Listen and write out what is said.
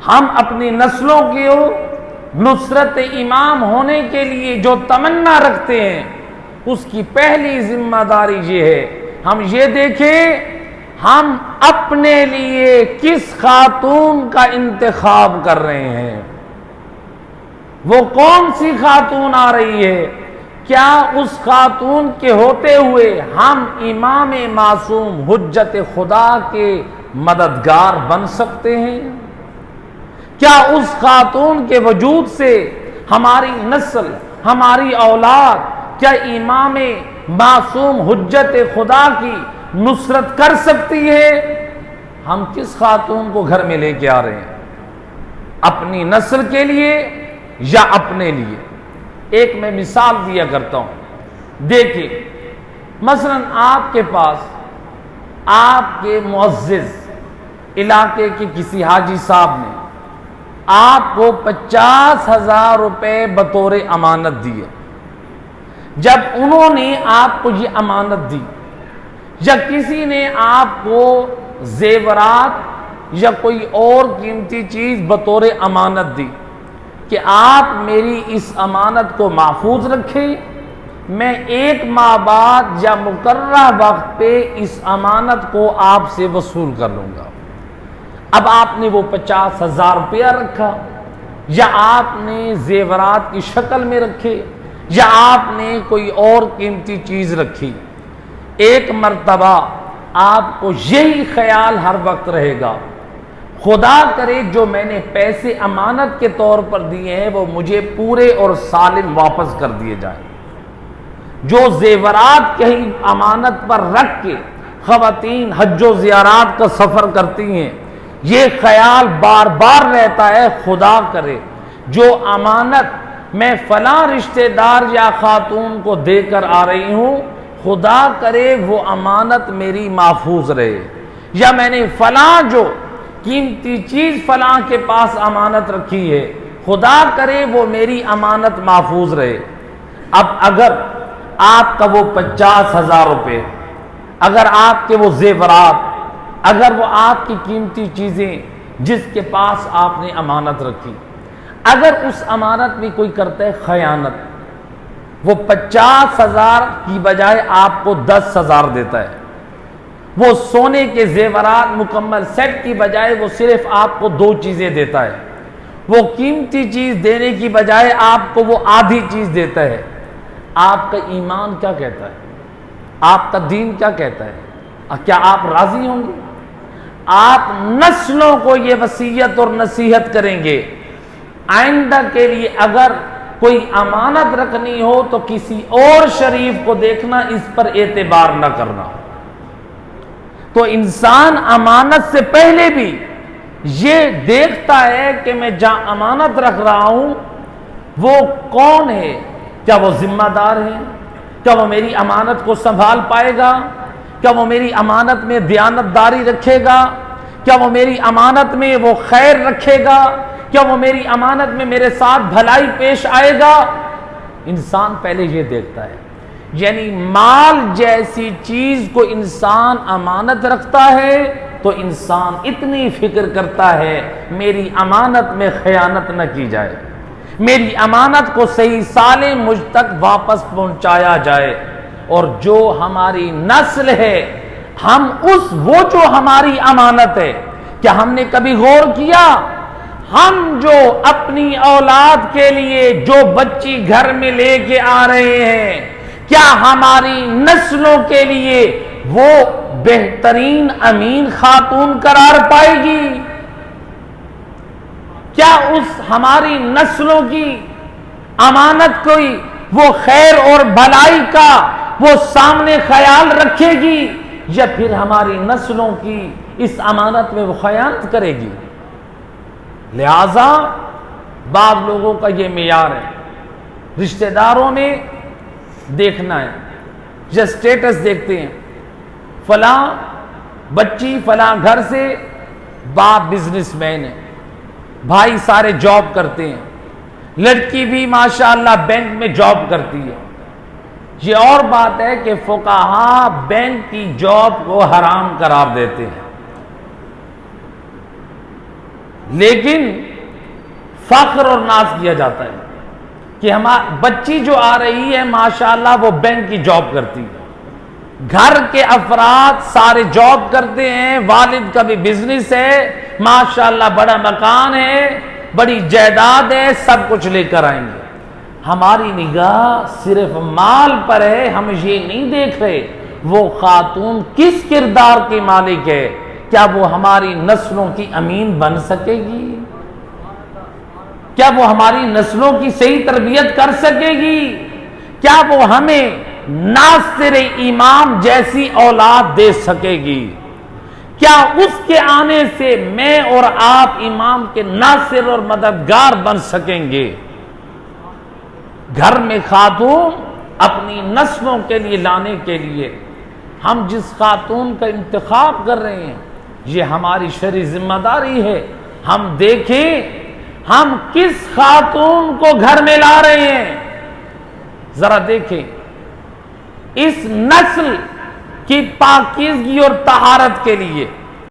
ہم اپنی نسلوں کی نصرت امام ہونے کے لیے جو تمنا رکھتے ہیں، اس کی پہلی ذمہ داری یہ ہے ہم یہ دیکھیں ہم اپنے لیے کس خاتون کا انتخاب کر رہے ہیں، وہ کون سی خاتون آ رہی ہے، کیا اس خاتون کے ہوتے ہوئے ہم امام معصوم حجت خدا کے مددگار بن سکتے ہیں؟ کیا اس خاتون کے وجود سے ہماری نسل، ہماری اولاد کیا امام معصوم حجت خدا کی نصرت کر سکتی ہے؟ ہم کس خاتون کو گھر میں لے کے آ رہے ہیں، اپنی نسل کے لیے یا اپنے لیے؟ ایک میں مثال دیا کرتا ہوں، دیکھیں مثلا آپ کے پاس آپ کے معزز علاقے کے کسی حاجی صاحب نے آپ کو 50,000 روپے بطور امانت دیے۔ جب انہوں نے آپ کو یہ امانت دی یا کسی نے آپ کو زیورات یا کوئی اور قیمتی چیز بطور امانت دی کہ آپ میری اس امانت کو محفوظ رکھیں، میں 1 ماہ بعد یا مقررہ وقت پہ اس امانت کو آپ سے وصول کر لوں گا۔ اب آپ نے وہ 50,000 روپیہ رکھا، یا آپ نے زیورات کی شکل میں رکھے، یا آپ نے کوئی اور قیمتی چیز رکھی، ایک مرتبہ آپ کو یہی خیال ہر وقت رہے گا خدا کرے جو میں نے پیسے امانت کے طور پر دیے ہیں وہ مجھے پورے اور سالم واپس کر دیے جائیں۔ جو زیورات کہیں امانت پر رکھ کے خواتین حج و زیارات کا سفر کرتی ہیں، یہ خیال بار بار رہتا ہے خدا کرے جو امانت میں فلاں رشتہ دار یا خاتون کو دے کر آ رہی ہوں، خدا کرے وہ امانت میری محفوظ رہے، یا میں نے فلاں جو قیمتی چیز فلاں کے پاس امانت رکھی ہے، خدا کرے وہ میری امانت محفوظ رہے۔ اب اگر آپ کا وہ 50,000 روپے، اگر آپ کے وہ زیورات، اگر وہ آپ کی قیمتی چیزیں جس کے پاس آپ نے امانت رکھی، اگر اس امانت میں کوئی کرتا ہے خیانت، وہ 50,000 کی بجائے آپ کو 10,000 دیتا ہے، وہ سونے کے زیورات مکمل سیٹ کی بجائے وہ صرف آپ کو 2 چیزیں دیتا ہے، وہ قیمتی چیز دینے کی بجائے آپ کو وہ آدھی چیز دیتا ہے، آپ کا ایمان کیا کہتا ہے؟ آپ کا دین کیا کہتا ہے؟ کیا آپ راضی ہوں گے؟ آپ نسلوں کو یہ وصیت اور نصیحت کریں گے آئندہ کے لیے اگر کوئی امانت رکھنی ہو تو کسی اور شریف کو دیکھنا، اس پر اعتبار نہ کرنا۔ تو انسان امانت سے پہلے بھی یہ دیکھتا ہے کہ میں جہاں امانت رکھ رہا ہوں وہ کون ہے، کیا وہ ذمہ دار ہے، کیا وہ میری امانت کو سنبھال پائے گا، کیا وہ میری امانت میں دیانت داری رکھے گا، کیا وہ میری امانت میں وہ خیر رکھے گا، کیا وہ میری امانت میں میرے ساتھ بھلائی پیش آئے گا۔ انسان پہلے یہ دیکھتا ہے، یعنی مال جیسی چیز کو انسان امانت رکھتا ہے تو انسان اتنی فکر کرتا ہے میری امانت میں خیانت نہ کی جائے، میری امانت کو صحیح سالم مجھ تک واپس پہنچایا جائے، اور جو ہماری نسل ہے ہم وہ جو ہماری امانت ہے، کیا ہم نے کبھی غور کیا ہم جو اپنی اولاد کے لیے جو بچی گھر میں لے کے آ رہے ہیں کیا ہماری نسلوں کے لیے وہ بہترین امین خاتون قرار پائے گی؟ کیا اس ہماری نسلوں کی امانت کوئی وہ خیر اور بھلائی کا وہ سامنے خیال رکھے گی، یا پھر ہماری نسلوں کی اس امانت میں وہ خیانت کرے گی؟ لہذا بعض لوگوں کا یہ معیار ہے، رشتہ داروں میں دیکھنا ہے یا سٹیٹس دیکھتے ہیں، فلاں بچی فلاں گھر سے، باپ بزنس مین ہے، بھائی سارے جاب کرتے ہیں، لڑکی بھی ماشاءاللہ بینک میں جاب کرتی ہے۔ یہ اور بات ہے کہ فقہا بینک کی جاب کو حرام قرار دیتے ہیں، لیکن فخر اور ناز کیا جاتا ہے کہ ہماری بچی جو آ رہی ہے ماشاءاللہ وہ بینک کی جاب کرتی ہے، گھر کے افراد سارے جاب کرتے ہیں، والد کا بھی بزنس ہے، ماشاءاللہ بڑا مکان ہے، بڑی جائیداد ہے، سب کچھ لے کر آئیں گے۔ ہماری نگاہ صرف مال پر ہے، ہم یہ نہیں دیکھ رہے وہ خاتون کس کردار کی مالک ہے، کیا وہ ہماری نسلوں کی امین بن سکے گی، کیا وہ ہماری نسلوں کی صحیح تربیت کر سکے گی، کیا وہ ہمیں ناصر امام جیسی اولاد دے سکے گی، کیا اس کے آنے سے میں اور آپ امام کے ناصر اور مددگار بن سکیں گے۔ گھر میں خاتون اپنی نسلوں کے لیے لانے کے لیے ہم جس خاتون کا انتخاب کر رہے ہیں یہ ہماری شرعی ذمہ داری ہے، ہم دیکھیں ہم کس خاتون کو گھر میں لا رہے ہیں، ذرا دیکھیں اس نسل کی پاکیزگی اور طہارت کے لیے